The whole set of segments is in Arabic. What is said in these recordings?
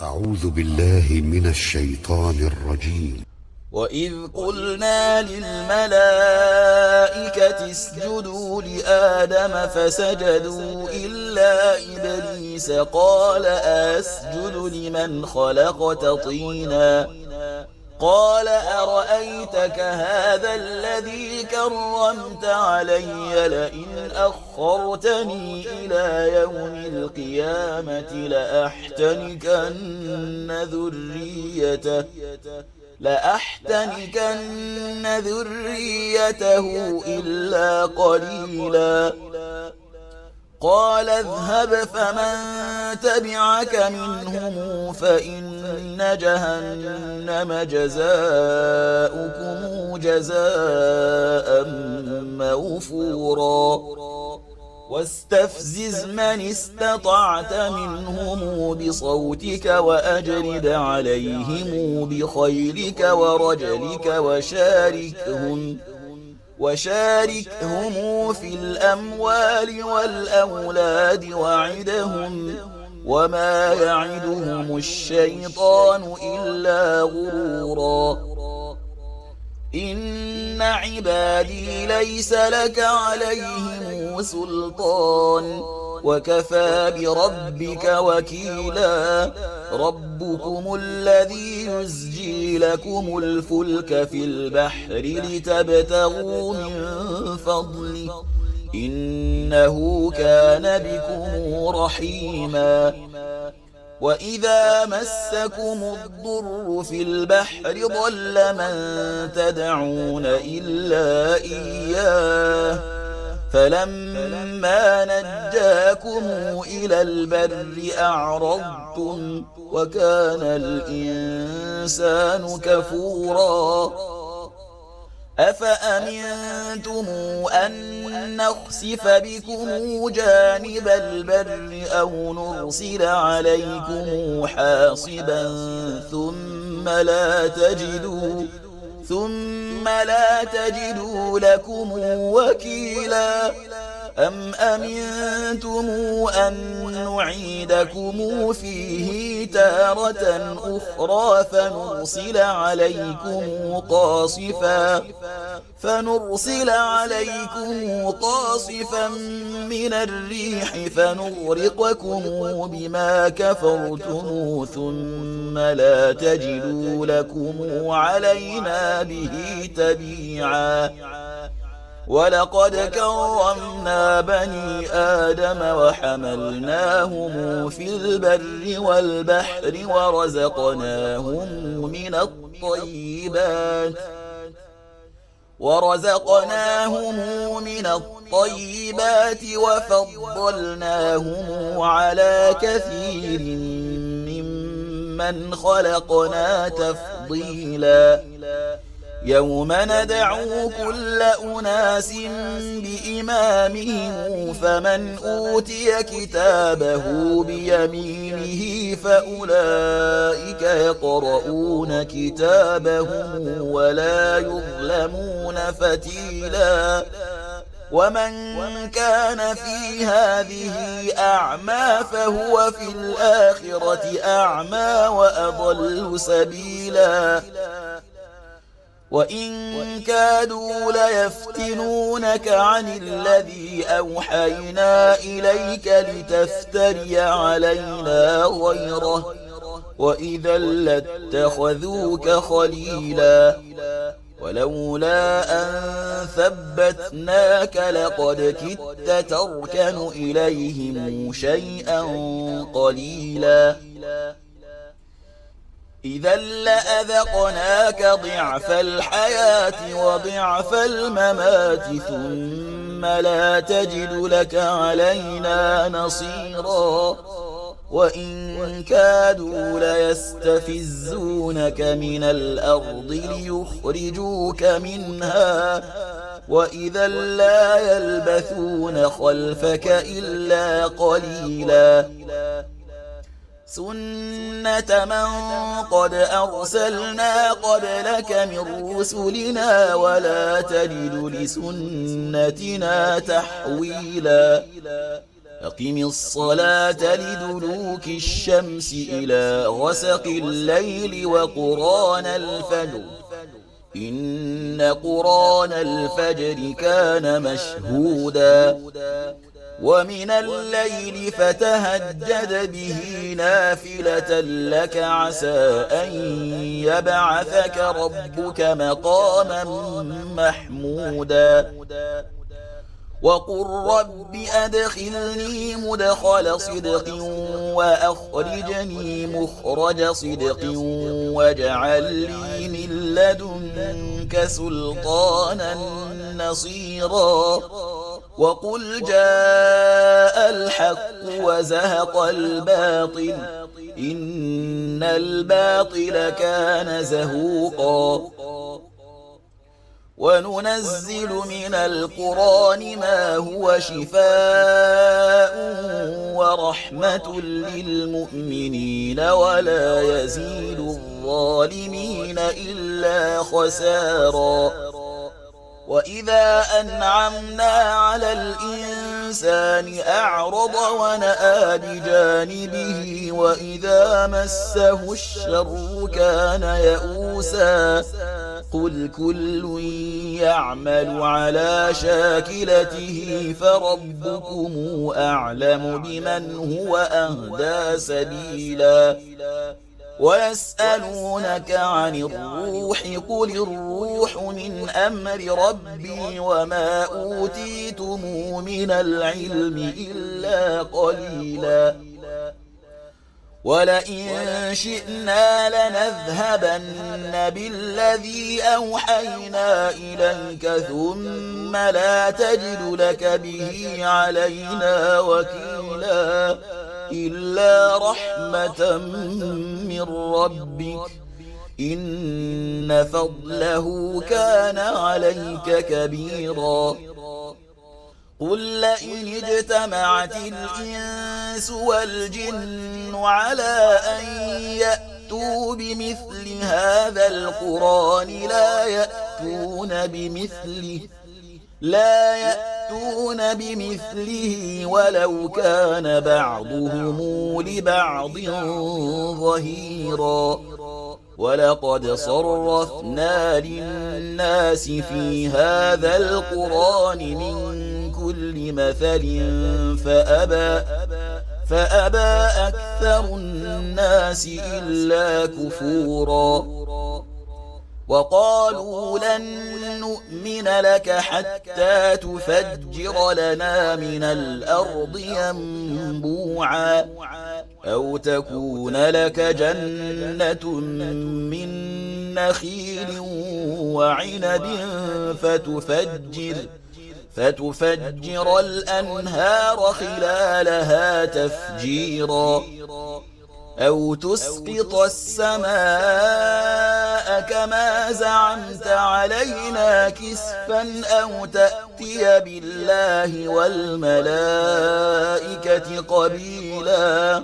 أعوذ بالله من الشيطان الرجيم. وإذ قلنا للملائكة اسجدوا لآدم فسجدوا إلا إبليس قال أسجد لمن خلقت طينا قال أرأيتك هذا الذي كرمت علي لئن أخرتني إلى يوم القيامة لأحتنكن ذريته إلا قليلا قال اذهب فمن تبعك منهم فإن جهنم جزاؤكم جزاء موفورا واستفزز من استطعت منهم بصوتك وأجلب عليهم بخيلك ورجلك وشاركهم في الأموال والأولاد وعدهم وما يعدهم الشيطان إلا غرورا إن عبادي ليس لك عليهم سلطان وكفى بربك وكيلا ربكم الذي يزجي لكم الفلك في البحر لتبتغوا من فضله إنه كان بكم رحيما وإذا مسكم الضر في البحر ضل من تدعون إلا إياه فلما نجاكم إلى البر أعرضتم وكان الإنسان كفورا أفأمنتم أن نخسف بكم جانب البر أو نرسل عليكم حاصبا ثم لا تجدوا لكم وكيلا أم أمنتم أن نعيدكم فيه تارة أخرى فنرسل عليكم قاصفا من الريح فنغرقكم بما كفرتم ثم لا تجدوا لكم علينا به تبيعا ولقد كرمنا بني آدم وحملناهم في البر والبحر ورزقناهم من الطيبات وفضلناهم على كثير ممن خلقنا تفضيلا يوم ندعو كل أناس بإمامهم فمن أوتي كتابه بيمينه فأولئك يقرؤون كتابهم ولا يظلمون فتيلا ومن كان في هذه أعمى فهو في الآخرة أعمى وأضل سبيلا وإن كادوا ليفتنونك عن الذي أوحينا إليك لتفتري علينا غيره وإذا لاتخذوك خليلا ولولا أن ثبتناك لقد كدت تركن إليهم شيئا قليلا إذا لأذقناك ضعف الحياة وضعف الممات ثم لا تجد لك علينا نصيرا وإن كادوا ليستفزونك من الأرض ليخرجوك منها وإذا لا يلبثون خلفك إلا قليلا سنة من قد أرسلنا قبلك من رسلنا ولا تجد لسنتنا تحويلا أقم الصلاة لدلوك الشمس إلى غسق الليل وقرآن الفجر إن قرآن الفجر كان مشهودا ومن الليل فتهجد به نافلة لك عسى أن يبعثك ربك مقاما محمودا وقل رب أدخلني مدخل صدق وأخرجني مخرج صدق واجعل لي من لدنك سلطانا نصيرا وقل جاء الحق وزهق الباطل إن الباطل كان زهوقا وننزل من القرآن ما هو شفاء ورحمة للمؤمنين ولا يزيد الظالمين إلا خسارا وإذا أنعمنا على الإنسان أعرض ونأى بجانبه وإذا مسه الشر كان يئوسا قل كل يعمل على شاكلته فربكم أعلم بمن هو أهدى سبيلا ويسألونك عن الروح قل الروح من أمر ربي وما أوتيتم من العلم إلا قليلا ولئن شئنا لنذهبن بالذي أوحينا إليك ثم لا تجد لك به علينا وكيلا إلا رحمة من ربك إن فضله كان عليك كبيرا قل لئن اجتمعت الإنس والجن على أن يأتوا بمثل هذا القرآن لا يأتون بمثله ولو كان بعضهم لبعض ظهيرا ولقد صرفنا للناس في هذا القرآن من كل مثل فأبى أكثر الناس إلا كفورا وقالوا لن نؤمن لك حتى تفجر لنا من الأرض ينبوعا أو تكون لك جنة من نخيل وعنب فتفجر الأنهار خلالها تفجيرا أو تسقط السماء كما زعمت علينا كسفا أو تأتي بالله والملائكة قبيلا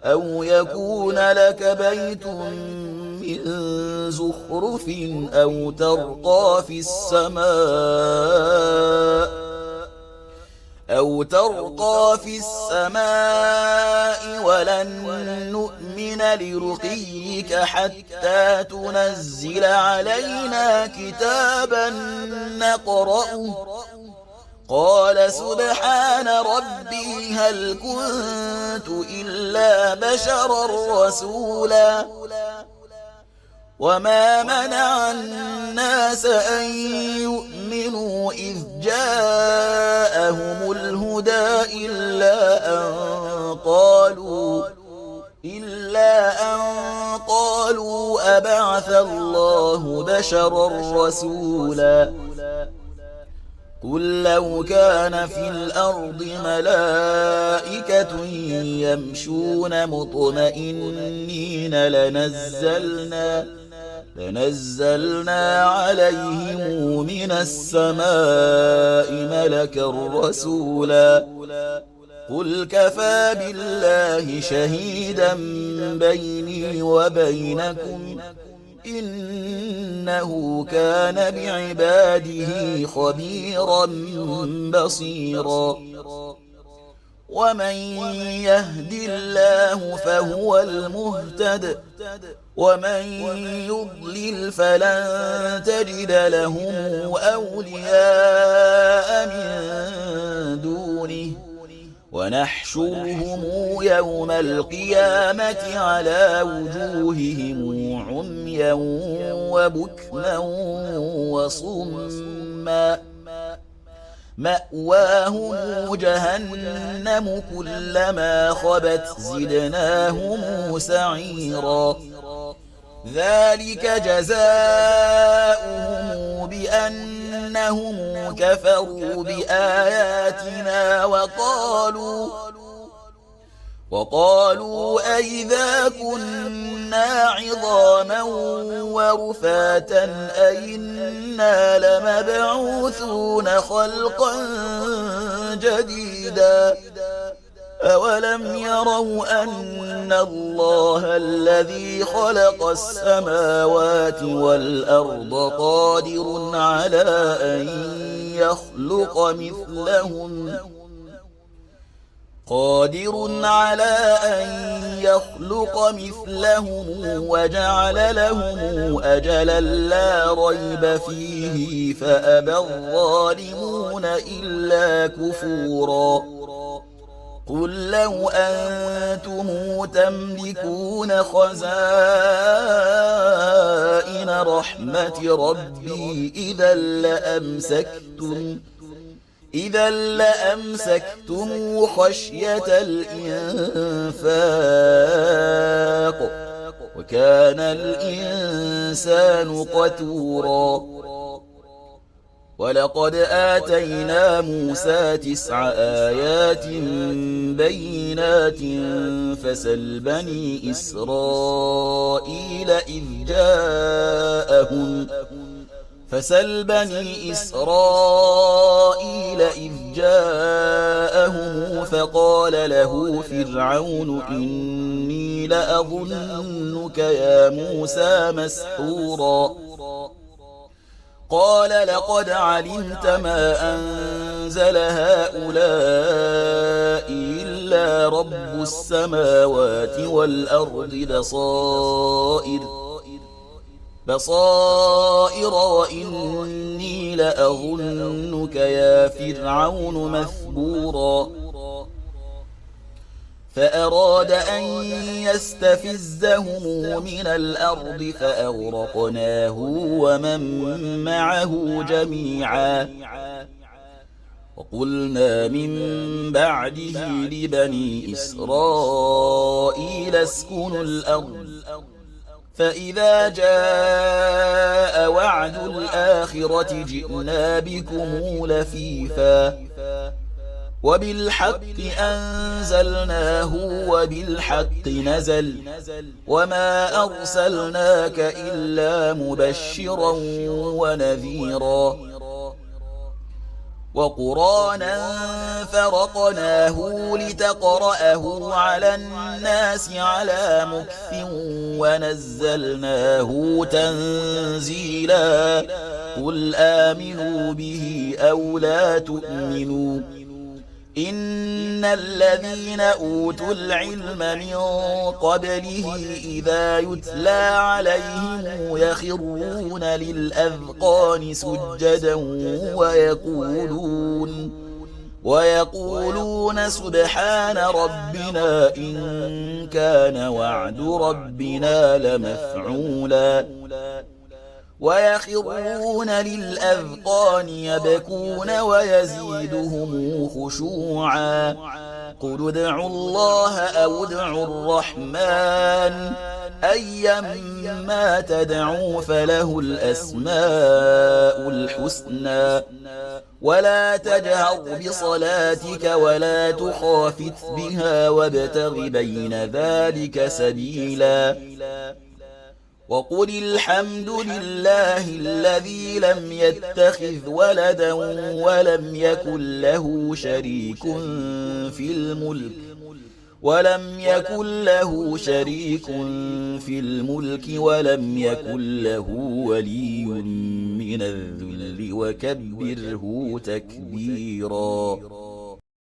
أو يكون لك بيت من زخرف أو ترقى في السماء ولن نؤمن لرقيك حتى تنزل علينا كتابا نقرأه قال سبحان ربي هل كنت إلا بشرا رسولا وما منع الناس أن يؤمنوا إذ جاءهم الهدى إلا أن قالوا أبعث الله بشرا رسولا قل لو كان في الأرض ملائكة يمشون مطمئنين لنزلنا عليهم من السماء ملكا رسولا قل كفى بالله شهيدا بيني وبينكم إنه كان بعباده خبيرا بصيرا ومن يهد الله فهو المهتد ومن يضلل فلن تجد لهم أولياء من دونه ونحشرهم يوم القيامة على وجوههم عميا وبكما وصما مأواهم جهنم كلما خبت زدناهم سعيرا ذلك جزاؤهم بأنهم كفروا بآياتنا وقالوا أئذا كنا عظاما ورفاتا أئنا لمبعوثون خلقا جديدا أولم يروا أن الله الذي خلق السماوات والأرض قادر على أن يخلق مثلهم وجعل لهم أجلا لا ريب فيه فأبى الظالمون إلا كفورا قل لو أنتم تملكون خزائن رحمة ربي إذا لأمسكتم خشية الإنفاق وكان الإنسان قتورا ولقد آتينا موسى 9 آيات بينات فسل بني إسرائيل إذ جاءهم فقال له فرعون إني لأظنك يا موسى مسحورا قال لقد علمت ما أنزل هؤلاء إلا رب السماوات والأرض بصائر وإني لأظنك يا فرعون مثبورا فأراد أن يستفزهم من الأرض فأغرقناه ومن معه جميعا وقلنا من بعده لبني إسرائيل اسكنوا الأرض فإذا جاء وعد الآخرة جئنا بكم لفيفا وبالحق أنزلناه وبالحق نزل وما أرسلناك إلا مبشرا ونذيرا وقرآنا فرقناه لتقرأه على الناس على مكث ونزلناه تنزيلا قل آمنوا به أو لا تؤمنوا إن الذين أوتوا العلم من قبله إذا يتلى عليهم يخرون للأذقان سجدا ويقولون سبحان ربنا إن كان وعد ربنا لمفعولا ويخرون للأذقان يبكون ويزيدهم خشوعا قل ادعوا الله أو ادعوا الرحمن أيما تدعوا فله الأسماء الحسنى ولا تجهر بصلاتك ولا تخافت بها وابتغ بين ذلك سبيلا وقل الحمد لله الذي لم يتخذ ولدا ولم يكن له شريك في الملك ولم يكن له ولي من الذل وكبره تكبيرا.